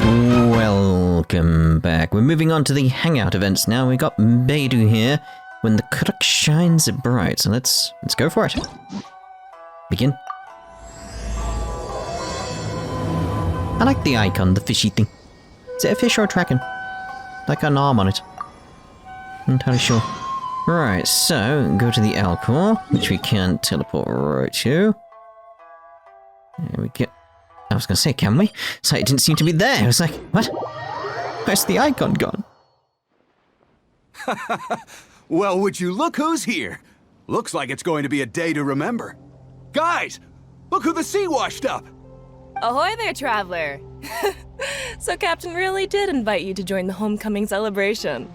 Welcome back. We're moving on to the hangout events now. We got Beidou here. When the crux shines bright. So let's go for it. Begin. I like the icon, the fishy thing. Is it a fish or a dragon? Like an arm on it. Not entirely sure. Right, so go to the Alcor, which we can teleport right to. There we go. I was gonna say, can we? So it didn't seem to be there. I was like, what? Where's the icon gone? Well, would you look who's here? Looks like it's going to be a day to remember. Guys, look who the sea washed up! Ahoy there, traveler! So Captain really did invite you to join the homecoming celebration.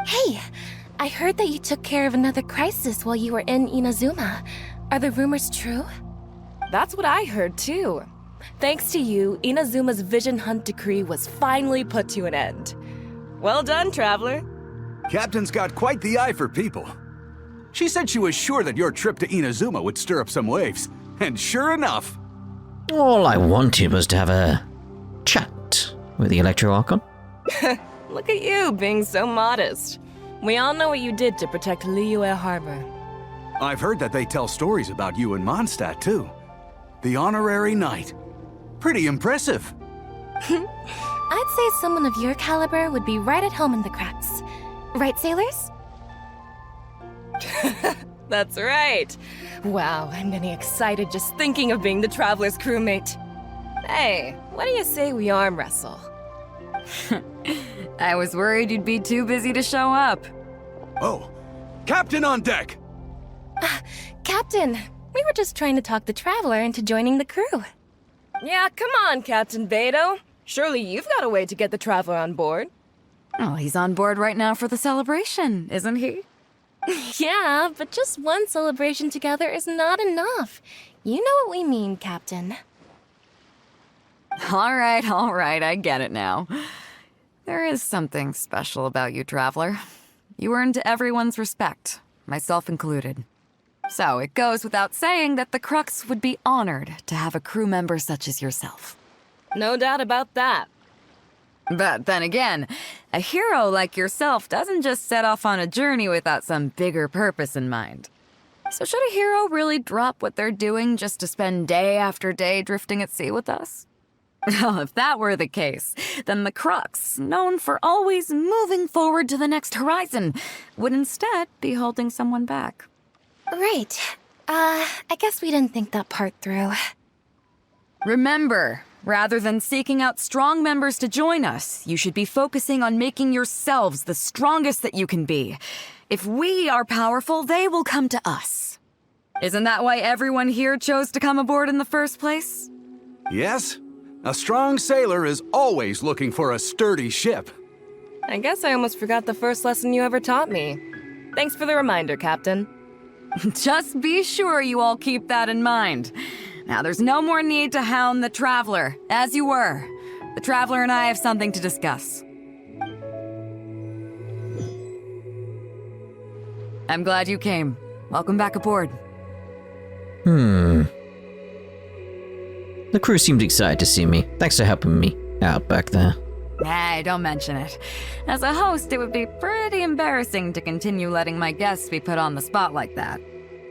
Hey, I heard that you took care of another crisis while you were in Inazuma. Are the rumors true? That's what I heard too. Thanks to you, Inazuma's Vision Hunt decree was finally put to an end. Well done, traveler. Captain's got quite the eye for people. She said she was sure that your trip to Inazuma would stir up some waves. And sure enough... All I wanted was to have a chat with the Electro Archon. Look at you, being so modest. We all know what you did to protect Liyue Harbor. I've heard that they tell stories about you in Mondstadt, too. The honorary knight. Pretty impressive. I'd say someone of your caliber would be right at home in the cracks. Right, sailors? That's right. Wow, I'm getting excited just thinking of being the Traveler's crewmate. Hey, what do you say we arm wrestle? I was worried you'd be too busy to show up. Oh, Captain on deck! Captain, we were just trying to talk the Traveler into joining the crew. Yeah, come on, Captain Beidou. Surely you've got a way to get the Traveler on board. Oh, he's on board right now for the celebration, isn't he? Yeah, but just one celebration together is not enough. You know what we mean, Captain. All right, I get it now. There is something special about you, Traveler. You earned everyone's respect, myself included. So it goes without saying that the Crux would be honored to have a crew member such as yourself. No doubt about that. But then again, a hero like yourself doesn't just set off on a journey without some bigger purpose in mind. So should a hero really drop what they're doing just to spend day after day drifting at sea with us? Well, if that were the case, then the Crux, known for always moving forward to the next horizon, would instead be holding someone back. Right. I guess we didn't think that part through. Remember, rather than seeking out strong members to join us, you should be focusing on making yourselves the strongest that you can be. If we are powerful, they will come to us. Isn't that why everyone here chose to come aboard in the first place? Yes. A strong sailor is always looking for a sturdy ship. I guess I almost forgot the first lesson you ever taught me. Thanks for the reminder, Captain. Just be sure you all keep that in mind. Now, there's no more need to hound the Traveler, as you were. The Traveler and I have something to discuss. I'm glad you came. Welcome back aboard. The crew seemed excited to see me. Thanks for helping me out back there. Hey, don't mention it. As a host, it would be pretty embarrassing to continue letting my guests be put on the spot like that.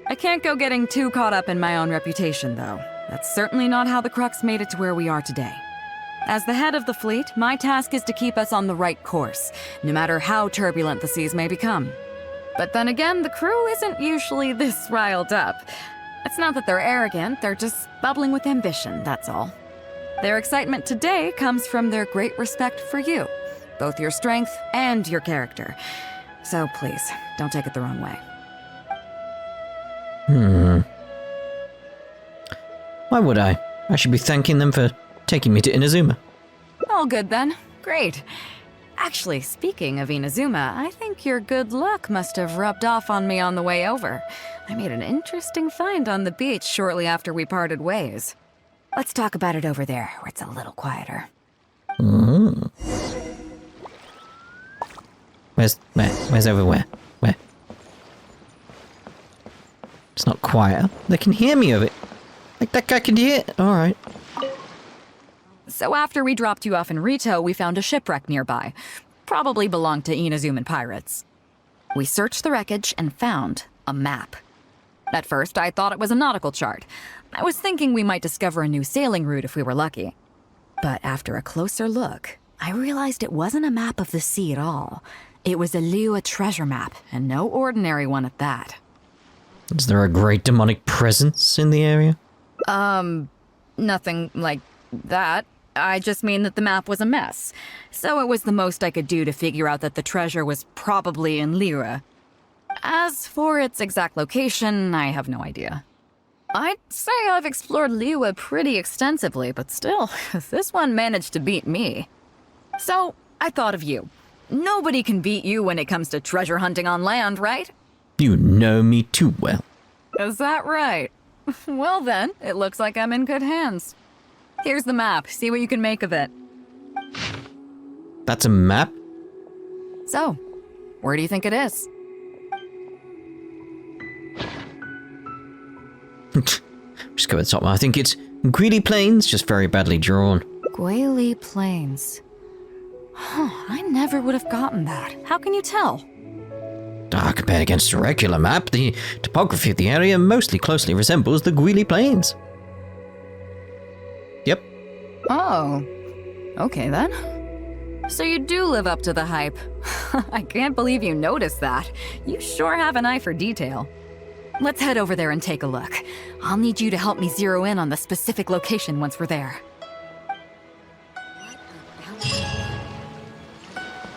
I can't go getting too caught up in my own reputation, though. That's certainly not how the Crux made it to where we are today. As the head of the fleet, my task is to keep us on the right course, no matter how turbulent the seas may become. But then again, the crew isn't usually this riled up. It's not that they're arrogant, they're just bubbling with ambition, that's all. Their excitement today comes from their great respect for you, both your strength and your character. So please, don't take it the wrong way. Why would I? I should be thanking them for taking me to Inazuma. All good then. Great. Actually, speaking of Inazuma, I think your good luck must have rubbed off on me on the way over. I made an interesting find on the beach shortly after we parted ways. Let's talk about it over there, where it's a little quieter. Where's over where? Where? It's not quiet. They can hear me over it. Like that guy can hear it. Alright. So after we dropped you off in Rito, we found a shipwreck nearby. Probably belonged to Inazuman pirates. We searched the wreckage and found a map. At first, I thought it was a nautical chart. I was thinking we might discover a new sailing route if we were lucky. But after a closer look, I realized it wasn't a map of the sea at all. It was a Liyue treasure map, and no ordinary one at that. Is there a great demonic presence in the area? Nothing like that. I just mean that the map was a mess. So it was the most I could do to figure out that the treasure was probably in Liyue. As for its exact location, I have no idea. I'd say I've explored Liyue pretty extensively, but still, this one managed to beat me. So, I thought of you. Nobody can beat you when it comes to treasure hunting on land, right? You know me too well. Is that right? Well then, it looks like I'm in good hands. Here's the map. See what you can make of it. That's a map? So, where do you think it is? Just go at the top. I think it's Guili Plains, just very badly drawn. Guili Plains. Huh, I never would have gotten that. How can you tell? Compared against a regular map, the topography of the area mostly closely resembles the Guili Plains. Yep. Oh, okay then. So you do live up to the hype. I can't believe you noticed that. You sure have an eye for detail. Let's head over there and take a look. I'll need you to help me zero in on the specific location once we're there.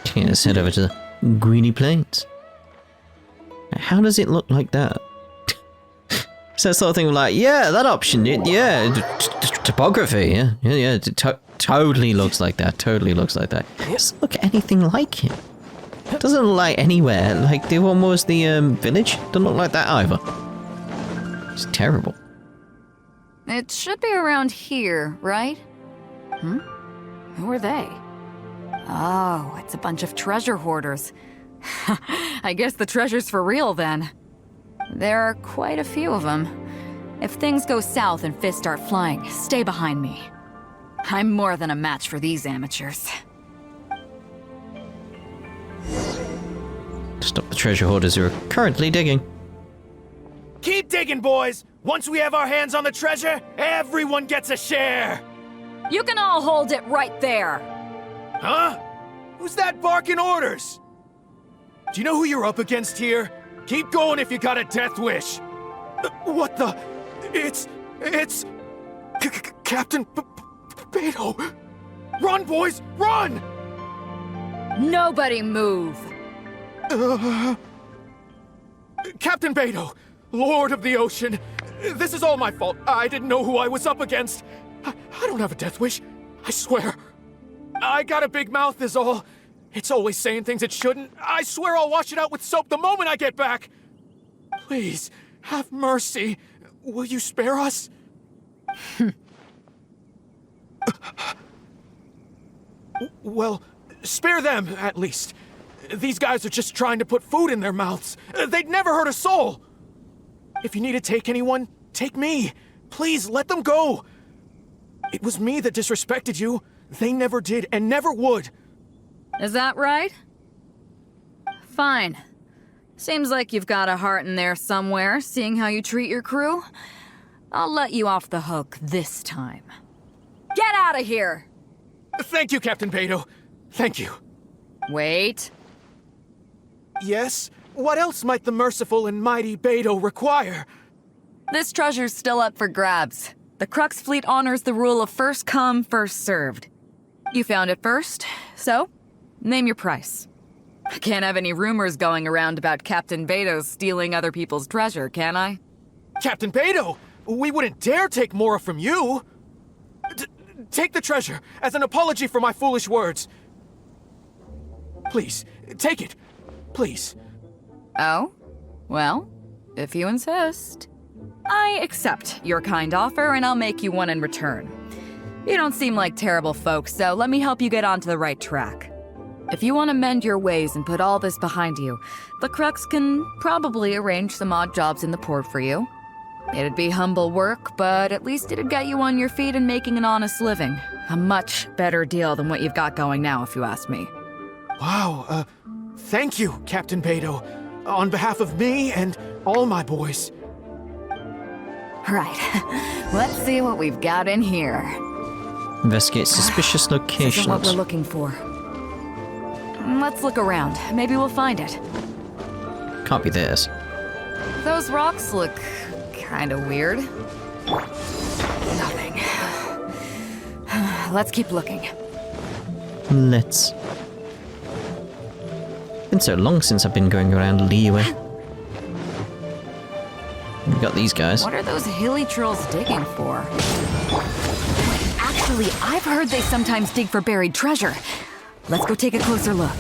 Okay, let's head over to the Guili Plains. How does it look like that? So that sort of thing like, yeah, that option, topography, yeah, totally looks like that, totally looks like that. It doesn't look anything like it. It doesn't look like anywhere, like the one was the village, doesn't look like that either. It's terrible. It should be around here, right? Who are they? Oh, it's a bunch of treasure hoarders. I guess the treasure's for real then. There are quite a few of them. If things go south and fists start flying, stay behind me. I'm more than a match for these amateurs. Stop the treasure hoarders who are currently digging. Keep digging, boys! Once we have our hands on the treasure, everyone gets a share! You can all hold it right there! Huh? Who's that barking orders? Do you know who you're up against here? Keep going if you got a death wish. What the? It's Captain Beidou. Run, boys, run! Nobody move! Captain Beidou, Lord of the Ocean, this is all my fault. I didn't know who I was up against. I don't have a death wish, I swear. I got a big mouth is all. It's always saying things it shouldn't. I swear I'll wash it out with soap the moment I get back. Please, have mercy. Will you spare us? Well, spare them, at least. These guys are just trying to put food in their mouths. They'd never hurt a soul. If you need to take anyone, take me. Please, let them go. It was me that disrespected you. They never did and never would. Is that right? Fine. Seems like you've got a heart in there somewhere, seeing how you treat your crew. I'll let you off the hook this time. Get out of here! Thank you, Captain Beidou. Thank you. Wait. Yes? What else might the merciful and mighty Beidou require? This treasure's still up for grabs. The Crux fleet honors the rule of first come, first served. You found it first, so name your price. I can't have any rumors going around about Captain Beidou stealing other people's treasure, can I? Captain Beidou, we wouldn't dare take more from you. Take the treasure as an apology for my foolish words. Please, take it. Please. Oh? Well, if you insist. I accept your kind offer, and I'll make you one in return. You don't seem like terrible folks, so let me help you get onto the right track. If you want to mend your ways and put all this behind you, the Crux can probably arrange some odd jobs in the port for you. It'd be humble work, but at least it'd get you on your feet and making an honest living. A much better deal than what you've got going now, if you ask me. Wow, thank you, Captain Beidou. On behalf of me and all my boys. Right. Let's see what we've got in here. Investigate suspicious This isn't what we're locations. looking for. Let's look around. Maybe we'll find it. Can't be theirs. Those rocks look kind of weird. Nothing. Let's keep looking. Let's. Been so long since I've been going around Liyue. We got these guys. What are those hilly trolls digging for? Actually, I've heard they sometimes dig for buried treasure. Let's go take a closer look.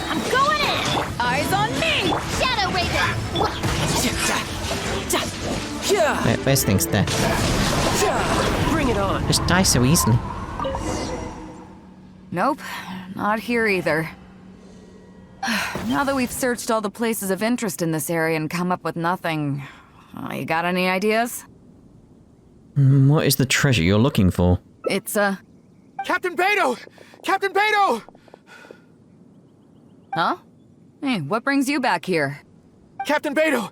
I'm going in! Eyes on me! Shadow Raven! Where's things there? Bring it on. Just die so easily. Nope, not here either. Now that we've searched all the places of interest in this area and come up with nothing, you got any ideas? What is the treasure you're looking for? It's, Captain Beidou! Captain Beidou! Huh? Hey, what brings you back here? Captain Beidou!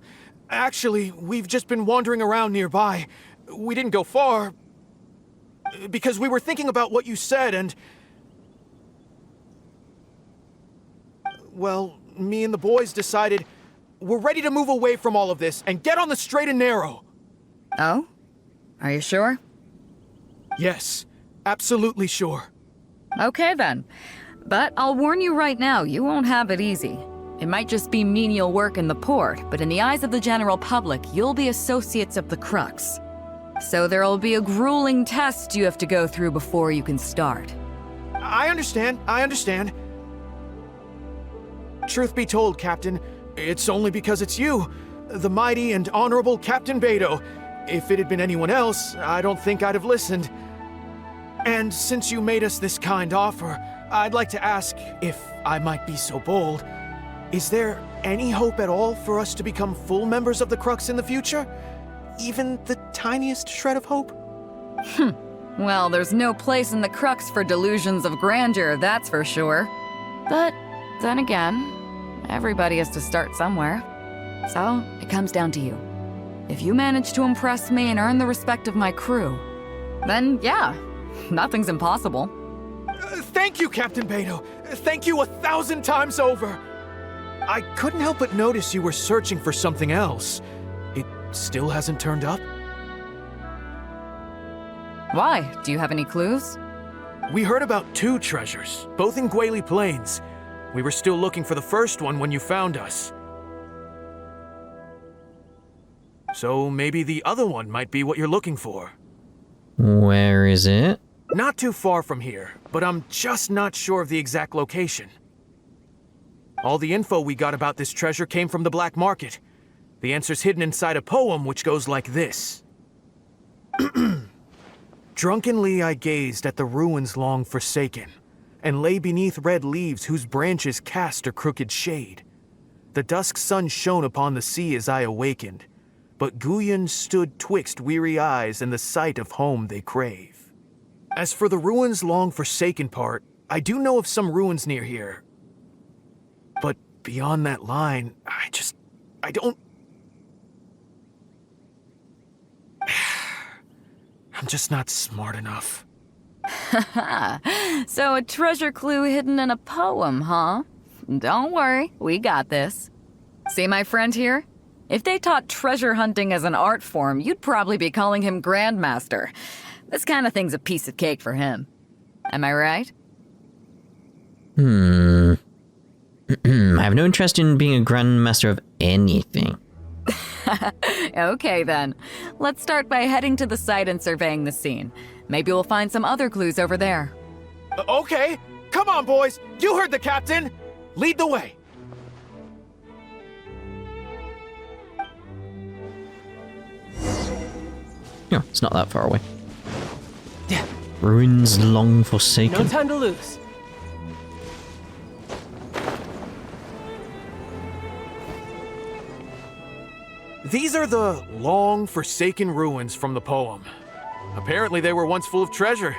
Actually, we've just been wandering around nearby. We didn't go far. Because we were thinking about what you said and... Well, me and the boys decided we're ready to move away from all of this and get on the straight and narrow. Oh? Are you sure? Yes, absolutely sure. Okay then. But I'll warn you right now, you won't have it easy. It might just be menial work in the port, but in the eyes of the general public, you'll be associates of the Crux. So there'll be a grueling test you have to go through before you can start. I understand. Truth be told, Captain, it's only because it's you, the mighty and honorable Captain Beidou. If it had been anyone else, I don't think I'd have listened. And since you made us this kind offer, I'd like to ask, if I might be so bold, is there any hope at all for us to become full members of the Crux in the future? Even the tiniest shred of hope? Well, there's no place in the Crux for delusions of grandeur, that's for sure. But then again, everybody has to start somewhere. So, it comes down to you. If you manage to impress me and earn the respect of my crew, then yeah, nothing's impossible. Thank you, Captain Beidou. Thank you 1,000 times over. I couldn't help but notice you were searching for something else. It still hasn't turned up? Why? Do you have any clues? We heard about 2 treasures, both in Guili Plains. We were still looking for the first one when you found us. So maybe the other one might be what you're looking for. Where is it? Not too far from here, but I'm just not sure of the exact location. All the info we got about this treasure came from the black market. The answer's hidden inside a poem which goes like this. Drunkenly I gazed at the ruins long forsaken, and lay beneath red leaves whose branches cast a crooked shade. The dusk sun shone upon the sea as I awakened, but Guyon stood twixt weary eyes and the sight of home they crave. As for the ruins long forsaken part, I do know of some ruins near here. But beyond that line, I don't... I'm just not smart enough. So a treasure clue hidden in a poem, huh? Don't worry, we got this. See my friend here? If they taught treasure hunting as an art form, you'd probably be calling him Grandmaster. This kind of thing's a piece of cake for him. Am I right? I have no interest in being a grandmaster of anything. Okay then. Let's start by heading to the site and surveying the scene. Maybe we'll find some other clues over there. Okay, come on boys, you heard the captain! Lead the way! No, it's not that far away. Ruins long No forsaken. time to lose. These are the long forsaken ruins from the poem. Apparently they were once full of treasure.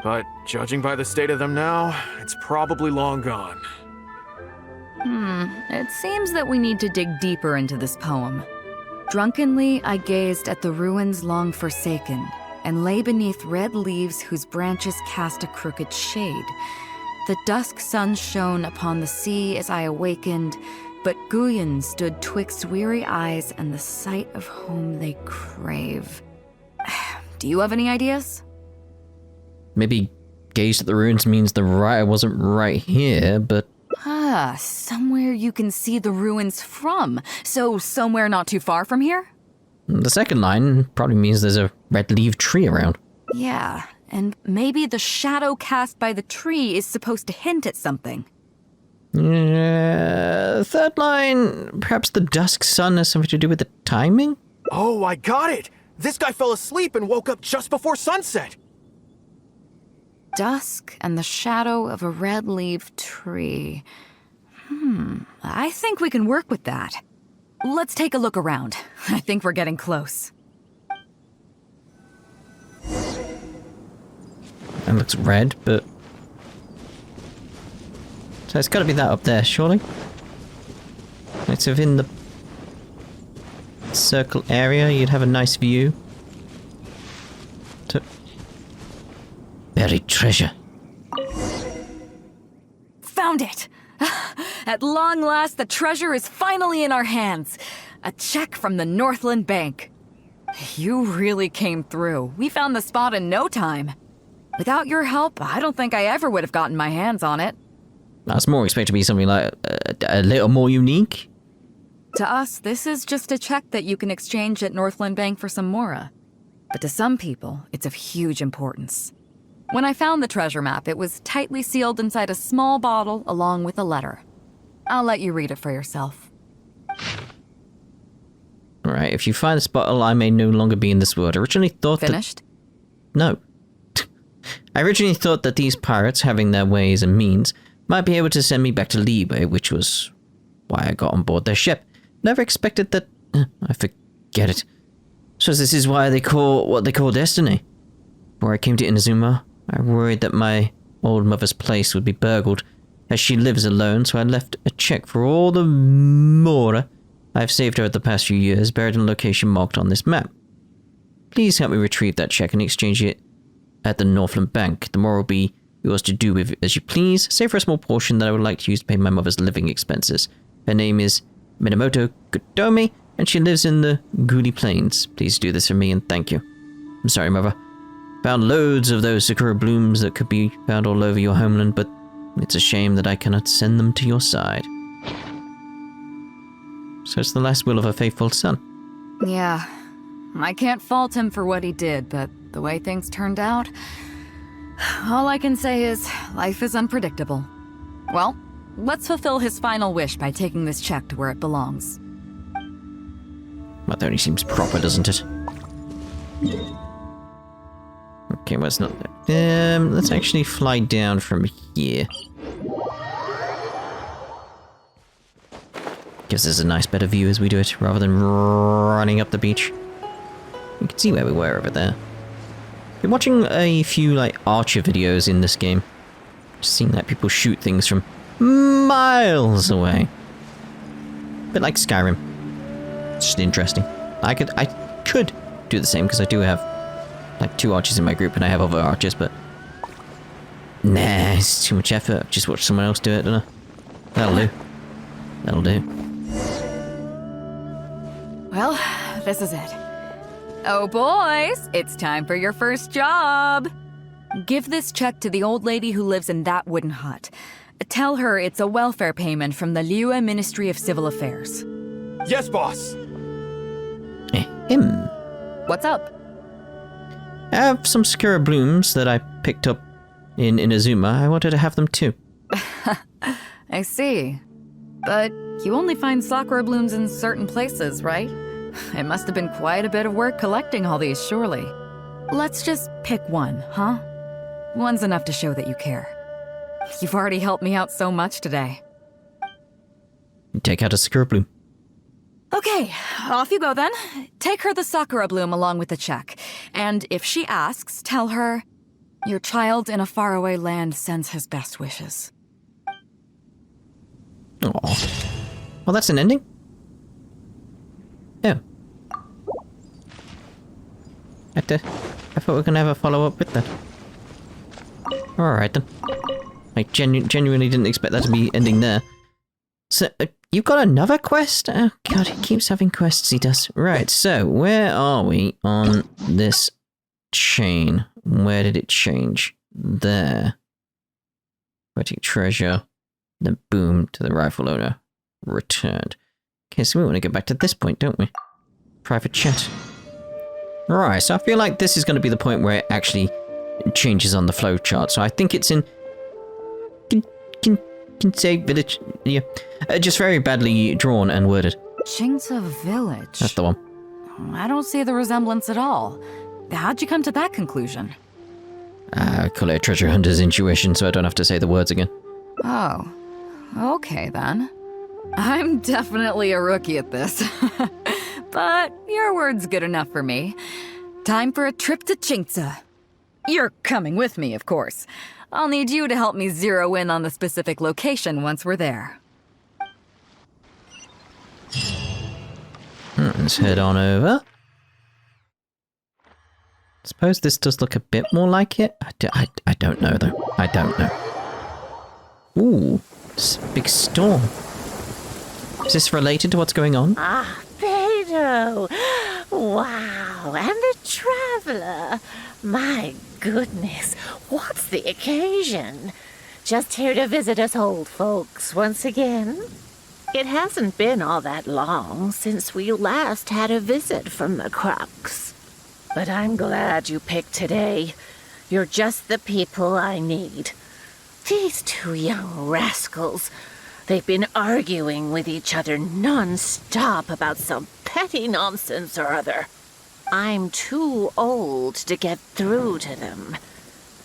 But judging by the state of them now, it's probably long gone. It seems that we need to dig deeper into this poem. Drunkenly, I gazed at the ruins long forsaken, and lay beneath red leaves whose branches cast a crooked shade. The dusk sun shone upon the sea as I awakened, but Guyon stood twixt weary eyes and the sight of home they crave. Do you have any ideas? Maybe gazed at the ruins means the writer wasn't right here, but... Somewhere you can see the ruins from. So somewhere not too far from here? The second line probably means there's a red-leaved tree around. Yeah, and maybe the shadow cast by the tree is supposed to hint at something. Third line, perhaps the dusk sun has something to do with the timing? Oh, I got it! This guy fell asleep and woke up just before sunset! Dusk and the shadow of a red-leaved tree. I think we can work with that. Let's take a look around. I think we're getting close. It looks red, but... So it's gotta be that up there, surely? It's within the circle area, you'd have a nice view. Buried treasure. Found it! At long last, the treasure is finally in our hands. A check from the Northland Bank. You really came through. We found the spot in no time. Without your help, I don't think I ever would have gotten my hands on it. I was more expecting to be something like a little more unique. To us, this is just a check that you can exchange at Northland Bank for some Mora. But to some people, it's of huge importance. When I found the treasure map, it was tightly sealed inside a small bottle along with a letter. I'll let you read it for yourself. Alright, if you find this bottle, I may no longer be in this world. I originally thought Finished? No. I originally thought that these pirates, having their ways and means, might be able to send me back to Liyue, which was why I got on board their ship. Never expected that... I forget it. So this is why they call what they call destiny. Before I came to Inazuma, I worried that my old mother's place would be burgled, as she lives alone, so I left a check for all the Mora I've saved her the past few years, buried in a location marked on this map. Please help me retrieve that check and exchange it at the Northland Bank. The Mora will be yours to do with as you please, save for a small portion that I would like to use to pay my mother's living expenses. Her name is Minamoto Kotomi, and she lives in the Guili Plains. Please do this for me and thank you. I'm sorry, Mother. Found loads of those sakura blooms that could be found all over your homeland, but it's a shame that I cannot send them to your side. So it's the last will of a faithful son. Yeah. I can't fault him for what he did, but the way things turned out... all I can say is, life is unpredictable. Well, let's fulfill his final wish by taking this check to where it belongs. That only seems proper, doesn't it? Okay, well, it's not there. Let's actually fly down from here. Gives us a nice better view as we do it, rather than running up the beach. You can see where we were over there. Been watching a few, like, archer videos in this game. Just seeing, like, people shoot things from miles away. Bit like Skyrim. It's just interesting. I could do the same, because I do have, like, 2 archers in my group, and I have other archers, but... Nah, it's too much effort. Just watch someone else do it, don't I? That'll do. That'll do. Well, this is it. Oh, boys, it's time for your first job. Give this check to the old lady who lives in that wooden hut. Tell her it's a welfare payment from the Liyue Ministry of Civil Affairs. Yes, boss! What's up? I have some sakura blooms that I picked up in Inazuma. I wanted to have them too. I see. But you only find sakura blooms in certain places, right? It must have been quite a bit of work collecting all these, surely. Let's just pick one, huh? One's enough to show that you care. You've already helped me out so much today. You take out a sakura bloom. Okay, off you go then. Take her the sakura bloom along with the check. And if she asks, tell her, your child in a faraway land sends his best wishes. Aw. Well, that's an ending? Oh. I thought we were gonna have a follow-up with that. Alright then. I genuinely didn't expect that to be ending there. So, you've got another quest? Oh god, he keeps having quests, he does. Right, so, where are we on this chain? Where did it change? There. Poetic treasure. Then boom, to the rifle owner. Returned. Okay, so we want to get back to this point, don't we? Private chat. Right, so I feel like this is going to be the point where it actually changes on the flowchart. So I think it's in Qingce Village. Yeah, just very badly drawn and worded. Qingce Village? That's the one. I don't see the resemblance at all. How'd you come to that conclusion? I call it a treasure hunter's intuition, so I don't have to say the words again. Oh, okay then. I'm definitely a rookie at this. But your word's good enough for me. Time for a trip to Qingce. You're coming with me, of course. I'll need you to help me zero in on the specific location once we're there. Let's head on over. Suppose this does look a bit more like it. I don't know, though. I don't know. Ooh, big storm. Is this related to what's going on? Ah, Beidou! Wow, and a traveler. My goodness, what's the occasion? Just here to visit us old folks once again? It hasn't been all that long since we last had a visit from the Crux. But I'm glad you picked today. You're just the people I need. These two young rascals, they've been arguing with each other non-stop about some petty nonsense or other. I'm too old to get through to them.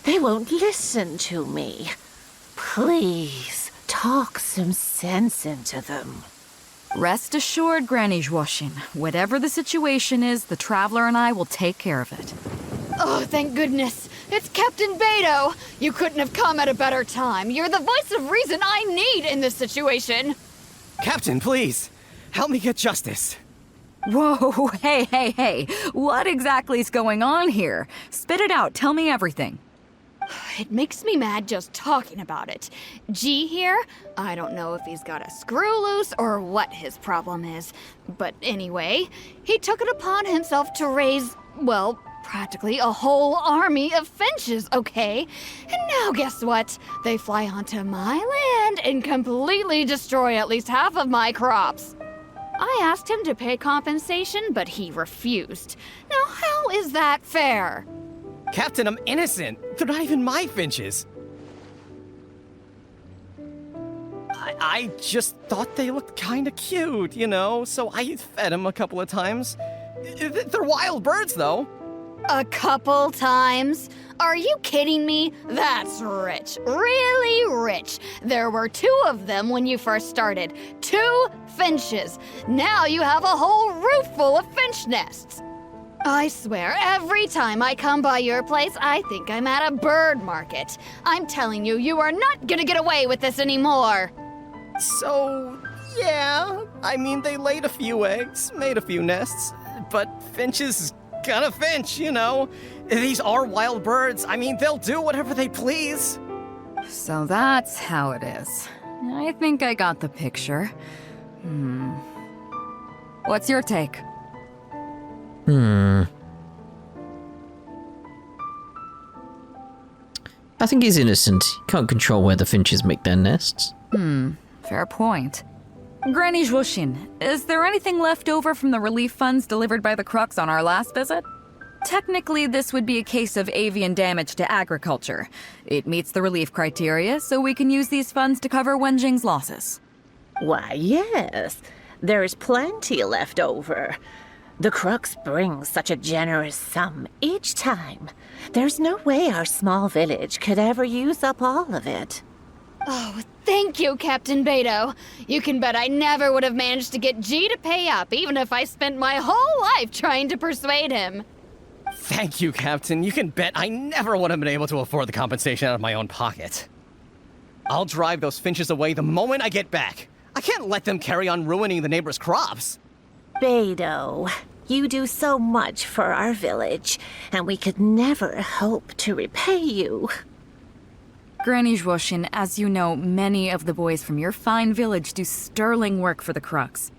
They won't listen to me. Please, talk some sense into them. Rest assured, Granny Zhuoshin, whatever the situation is, the Traveler and I will take care of it. Oh, thank goodness. It's Captain Beidou. You couldn't have come at a better time. You're the voice of reason I need in this situation. Captain, please. Help me get justice. Whoa, hey. What exactly is going on here? Spit it out. Tell me everything. It makes me mad just talking about it. G here, I don't know if he's got a screw loose or what his problem is. But anyway, he took it upon himself to raise, well, practically a whole army of finches, okay? And now guess what? They fly onto my land and completely destroy at least half of my crops. I asked him to pay compensation, but he refused. Now how is that fair? Captain, I'm innocent. They're not even my finches. I just thought they looked kind of cute, you know, so I fed them a couple of times. They're wild birds, though. A couple times? Are you kidding me? That's rich. Really rich. There were 2 of them when you first started. 2 finches. Now you have a whole roof full of finch nests. I swear, every time I come by your place, I think I'm at a bird market. I'm telling you, you are not gonna get away with this anymore. So, yeah. I mean, they laid a few eggs, made a few nests, but finches gotta finch, you know. These are wild birds. I mean, they'll do whatever they please. So that's how it is. I think I got the picture. What's your take? I think he's innocent. He can't control where the finches make their nests. Fair point. Granny Zhuoshin, is there anything left over from the relief funds delivered by the Crux on our last visit? Technically, this would be a case of avian damage to agriculture. It meets the relief criteria, so we can use these funds to cover Wenjing's losses. Why, yes. There's plenty left over. The Crux brings such a generous sum each time. There's no way our small village could ever use up all of it. Oh, thank you, Captain Beidou. You can bet I never would have managed to get G to pay up, even if I spent my whole life trying to persuade him. Thank you, Captain. You can bet I never would have been able to afford the compensation out of my own pocket. I'll drive those finches away the moment I get back. I can't let them carry on ruining the neighbors' crops. Beidou, you do so much for our village, and we could never hope to repay you. Granny Zhuoshin, as you know, many of the boys from your fine village do sterling work for the Crux.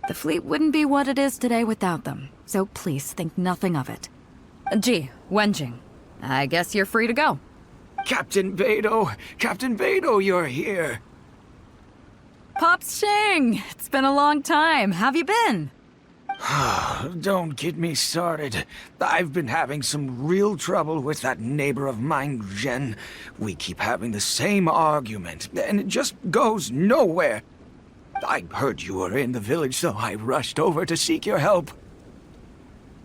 The fleet wouldn't be what it is today without them, so please think nothing of it. Gee, Wenjing, I guess you're free to go. Captain Beidou, you're here. Pops Xing, it's been a long time. Have you been? Don't get me started. I've been having some real trouble with that neighbor of mine, Zhen. We keep having the same argument, and it just goes nowhere. I heard you were in the village, so I rushed over to seek your help.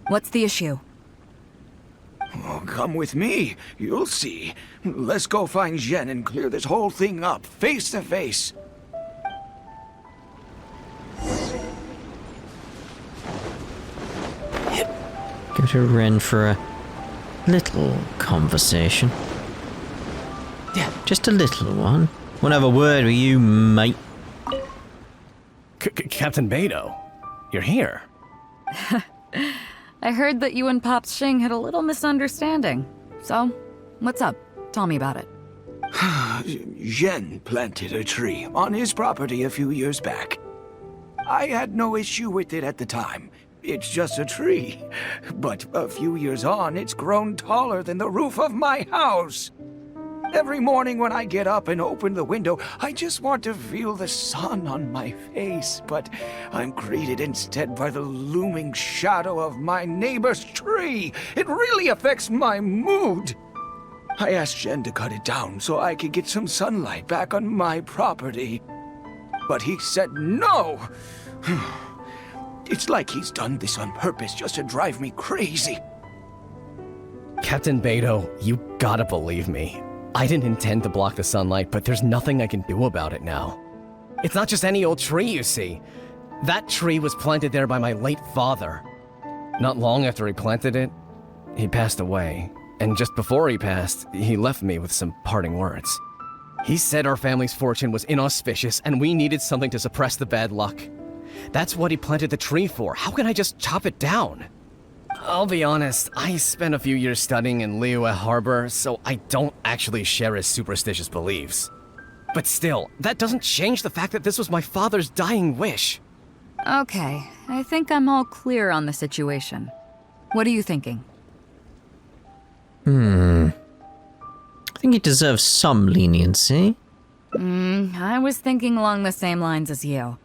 What's the issue? Oh, come with me. You'll see. Let's go find Zhen and clear this whole thing up, face to face. Go to Ren for a little conversation. Yeah, just a little one. Wanna have a word with you, mate? Captain Beidou, you're here. I heard that you and Pops Xing had a little misunderstanding. So, what's up? Tell me about it. Zhen planted a tree on his property a few years back. I had no issue with it at the time. It's just a tree. But a few years on, it's grown taller than the roof of my house. Every morning when I get up and open the window, I just want to feel the sun on my face. But I'm greeted instead by the looming shadow of my neighbor's tree. It really affects my mood. I asked Zhen to cut it down so I could get some sunlight back on my property. But he said no. It's like he's done this on purpose just to drive me crazy. Captain Beidou, you gotta believe me. I didn't intend to block the sunlight, but there's nothing I can do about it now. It's not just any old tree, you see. That tree was planted there by my late father. Not long after he planted it, he passed away. And just before he passed, he left me with some parting words. He said our family's fortune was inauspicious and we needed something to suppress the bad luck. That's what he planted the tree for. How can I just chop it down? I'll be honest, I spent a few years studying in Liyue Harbor, so I don't actually share his superstitious beliefs. But still, that doesn't change the fact that this was my father's dying wish. Okay, I think I'm all clear on the situation. What are you thinking? I think he deserves some leniency. I was thinking along the same lines as you.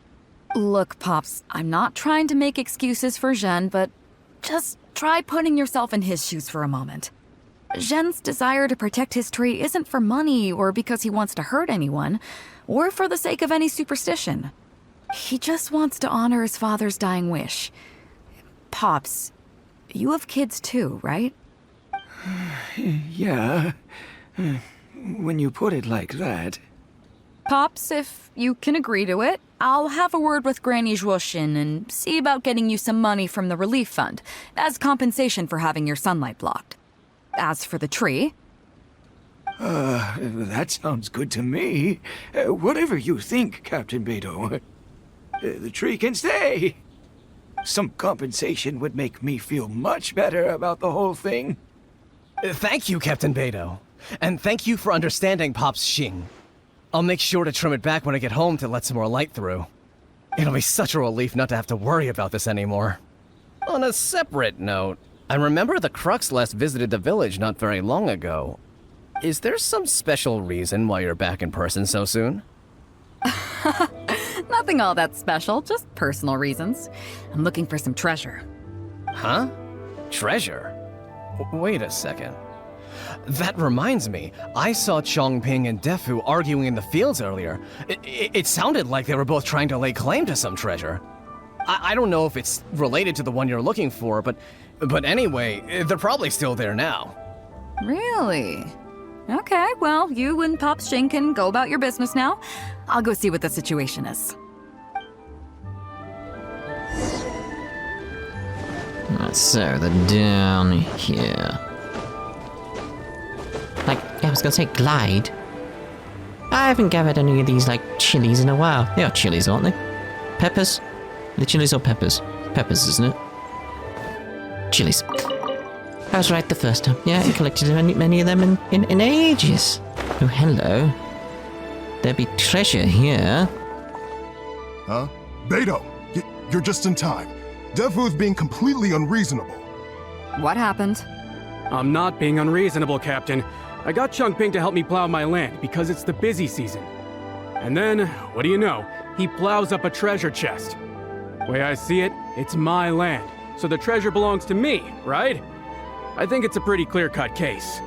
Look, Pops, I'm not trying to make excuses for Zhen, but just try putting yourself in his shoes for a moment. Zhen's desire to protect his tree isn't for money or because he wants to hurt anyone, or for the sake of any superstition. He just wants to honor his father's dying wish. Pops, you have kids too, right? Yeah. When you put it like that. Pops, if you can agree to it, I'll have a word with Granny Zhuoshin and see about getting you some money from the relief fund as compensation for having your sunlight blocked. As for the tree... That sounds good to me. Whatever you think, Captain Beidou. The tree can stay. Some compensation would make me feel much better about the whole thing. Thank you, Captain Beidou. And thank you for understanding Pops Xing. I'll make sure to trim it back when I get home to let some more light through. It'll be such a relief not to have to worry about this anymore. On a separate note, I remember the Crux last visited the village not very long ago. Is there some special reason why you're back in person so soon? Nothing all that special, just personal reasons. I'm looking for some treasure. Huh? Treasure? Wait a second. That reminds me, I saw Chongping and Defu arguing in the fields earlier. It sounded like they were both trying to lay claim to some treasure. I don't know if it's related to the one you're looking for, but anyway, they're probably still there now. Really? Okay, well, you and Pop Shin can go about your business now. I'll go see what the situation is. Right, so they're down here. Like, yeah, I was gonna say glide. I haven't gathered any of these, like, chilies in a while. They are chilies, aren't they? Peppers? The chilies or peppers? Peppers, isn't it? Chilies. I was right the first time. Yeah, I collected many of them in ages. Oh, hello. There be treasure here. Huh? Beidou, you're just in time. Defu's being completely unreasonable. What happened? I'm not being unreasonable, Captain. I got Chongping to help me plow my land because it's the busy season. And then, what do you know? He plows up a treasure chest. Way I see it, it's my land, so the treasure belongs to me, right? I think it's a pretty clear-cut case.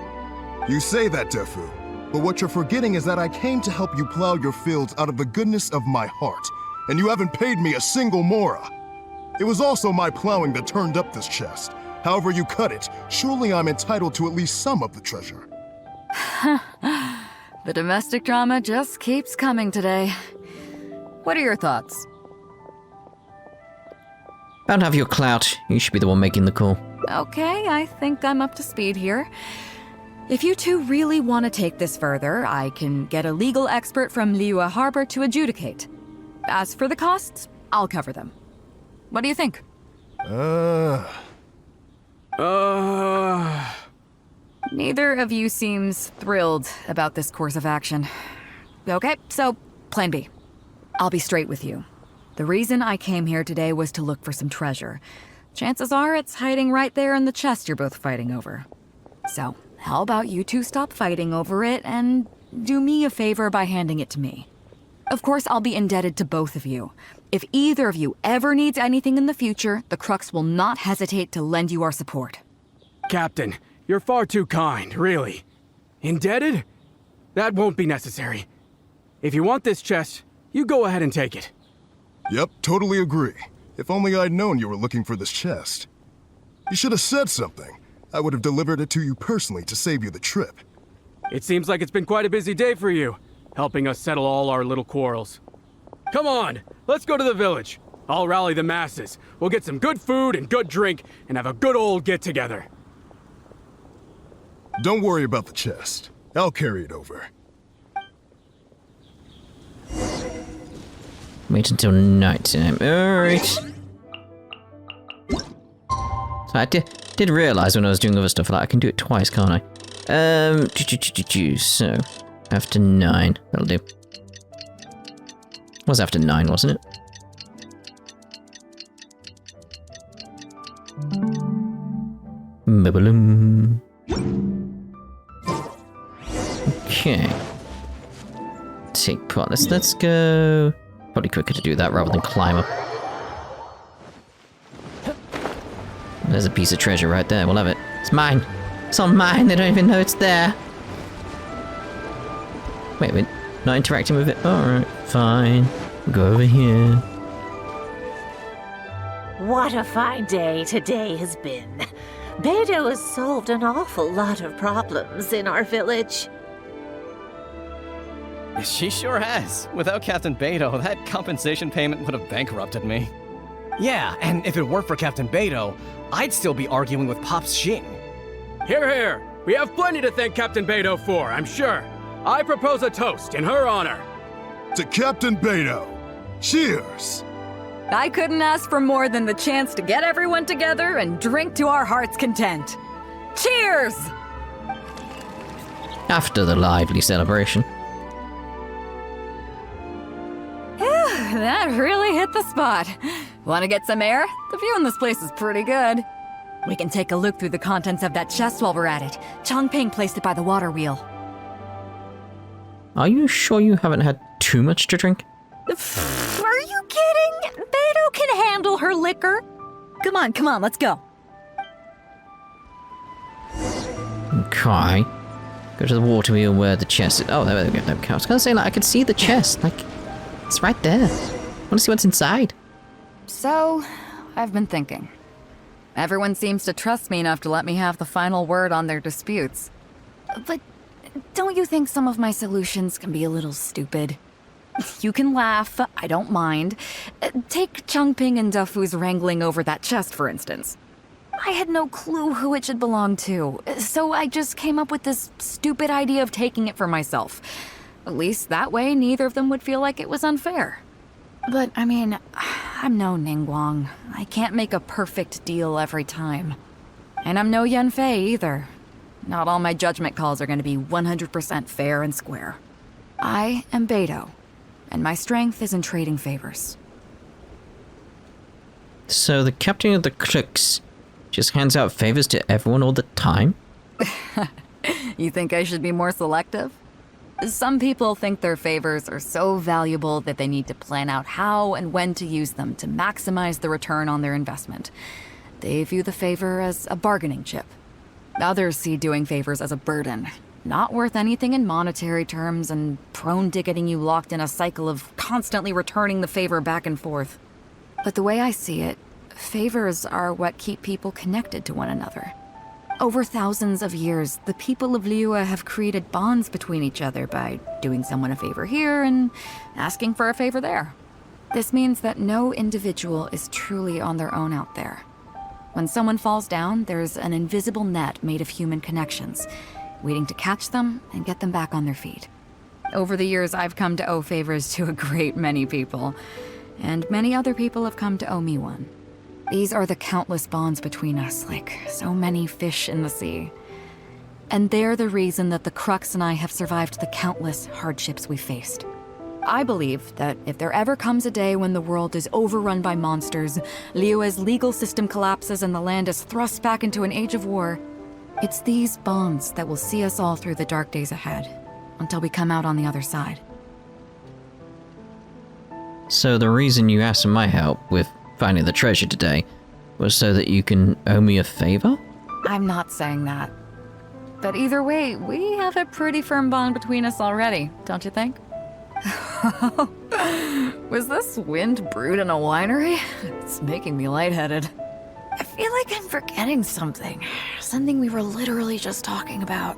You say that, Defu, but what you're forgetting is that I came to help you plow your fields out of the goodness of my heart, and you haven't paid me a single mora. It was also my plowing that turned up this chest. However you cut it, surely I'm entitled to at least some of the treasure. The domestic drama just keeps coming today. What are your thoughts? I don't have your clout. You should be the one making the call. Okay, I think I'm up to speed here. If you two really want to take this further, I can get a legal expert from Liyue Harbor to adjudicate. As for the costs, I'll cover them. What do you think? Neither of you seems thrilled about this course of action. Okay, so plan B. I'll be straight with you. The reason I came here today was to look for some treasure. Chances are it's hiding right there in the chest you're both fighting over. So, how about you two stop fighting over it and do me a favor by handing it to me? Of course, I'll be indebted to both of you. If either of you ever needs anything in the future, the Crux will not hesitate to lend you our support. Captain, you're far too kind, really. Indebted? That won't be necessary. If you want this chest, you go ahead and take it. Yep, totally agree. If only I'd known you were looking for this chest. You should have said something. I would have delivered it to you personally to save you the trip. It seems like it's been quite a busy day for you, helping us settle all our little quarrels. Come on, let's go to the village. I'll rally the masses. We'll get some good food and good drink and have a good old get-together. Don't worry about the chest. I'll carry it over. Wait until nighttime. Alright. So I did realize when I was doing other stuff, like I can do it twice, can't I? So, after 9. That'll do. It was after 9, wasn't it? Ba-ba-lum. Okay. Take part. Let's go. Probably quicker to do that rather than climb up. There's a piece of treasure right there. We'll have it. It's mine. It's on mine. They don't even know it's there. Wait, we're not interacting with it. Alright, fine. We'll go over here. What a fine day today has been. Beidou has solved an awful lot of problems in our village. She sure has. Without Captain Beidou, that compensation payment would have bankrupted me. Yeah, and if it weren't for Captain Beidou, I'd still be arguing with Pop Shin. Hear, hear! We have plenty to thank Captain Beidou for, I'm sure. I propose a toast in her honor. To Captain Beidou. Cheers! I couldn't ask for more than the chance to get everyone together and drink to our heart's content. Cheers! After the lively celebration. That really hit the spot. Want to get some air? The view in this place is pretty good. We can take a look through the contents of that chest while we're at it. Chongping placed it by the water wheel. Are you sure you haven't had too much to drink? Are you kidding? Beidou can handle her liquor. Come on, let's go. Okay. Go to the water wheel where the chest is. Oh, there we go. I was gonna say, like, I could see the chest. Like, it's right there. I wanna see what's inside. So, I've been thinking. Everyone seems to trust me enough to let me have the final word on their disputes. But don't you think some of my solutions can be a little stupid? You can laugh, I don't mind. Take Changping and Defu's wrangling over that chest, for instance. I had no clue who it should belong to, so I just came up with this stupid idea of taking it for myself. At least that way, neither of them would feel like it was unfair. But, I mean, I'm no Ningguang. I can't make a perfect deal every time. And I'm no Yanfei either. Not all my judgment calls are going to be 100% fair and square. I am Beidou, and my strength is in trading favors. So the captain of the crooks just hands out favors to everyone all the time? You think I should be more selective? Some people think their favors are so valuable that they need to plan out how and when to use them to maximize the return on their investment. They view the favor as a bargaining chip. Others see doing favors as a burden, not worth anything in monetary terms and prone to getting you locked in a cycle of constantly returning the favor back and forth. But the way I see it, favors are what keep people connected to one another. Over thousands of years, the people of Liyue have created bonds between each other by doing someone a favor here and asking for a favor there. This means that no individual is truly on their own out there. When someone falls down, there's an invisible net made of human connections, waiting to catch them and get them back on their feet. Over the years, I've come to owe favors to a great many people, and many other people have come to owe me one. These are the countless bonds between us, like so many fish in the sea. And they're the reason that the Crux and I have survived the countless hardships we faced. I believe that if there ever comes a day when the world is overrun by monsters, Liyue's legal system collapses and the land is thrust back into an age of war, it's these bonds that will see us all through the dark days ahead, until we come out on the other side. So the reason you asked for my help with finding the treasure today was so that you can owe me a favor? I'm not saying that. But either way, we have a pretty firm bond between us already, don't you think? Was this wind brewed in a winery? It's making me lightheaded. I feel like I'm forgetting something. Something we were literally just talking about.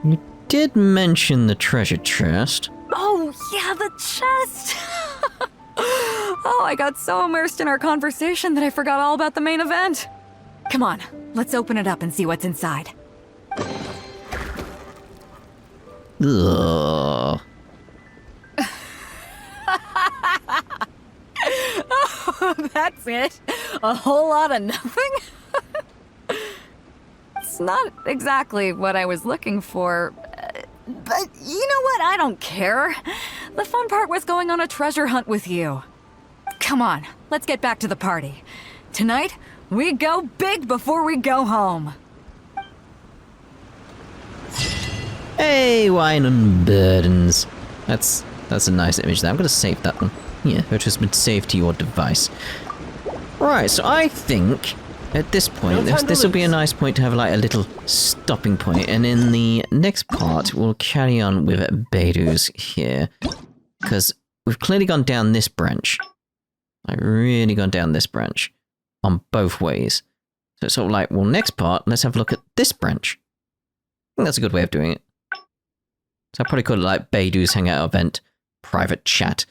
You did mention the treasure chest. Oh, yeah, the chest! Oh, I got so immersed in our conversation that I forgot all about the main event. Come on, let's open it up and see what's inside. Ugh. Oh, that's it? A whole lot of nothing? It's not exactly what I was looking for, but you know what? I don't care. The fun part was going on a treasure hunt with you. Come on, let's get back to the party. Tonight, we go big before we go home. Hey, wine and burdens. That's a nice image there. I'm gonna save that one. Yeah, it has been saved to your device. Right, so I think at this point, this will be a nice point to have like a little stopping point, and in the next part, we'll carry on with Beidou's here. Because we've clearly gone down this branch. Like, really gone down this branch. On both ways. So it's sort of like, well, next part, let's have a look at this branch. I think that's a good way of doing it. So I probably call it like Beidou's Hangout event, private chat.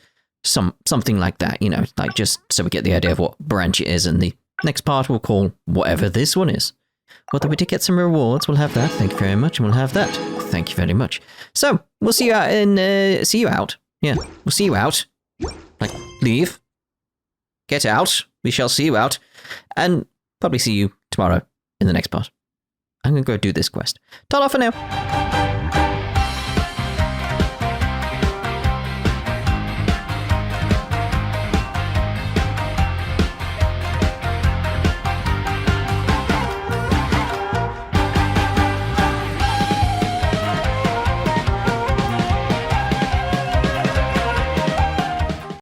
Something like that, you know, like just so we get the idea of what branch it is, and the next part we'll call whatever this one is. Although we did get some rewards, we'll have that. Thank you very much, and we'll have that. Thank you very much. So, we'll see you out in, see you out. Yeah, we'll see you out. Like, leave. Get out. We shall see you out. And probably see you tomorrow in the next part. I'm gonna go do this quest. Ta-ra for now.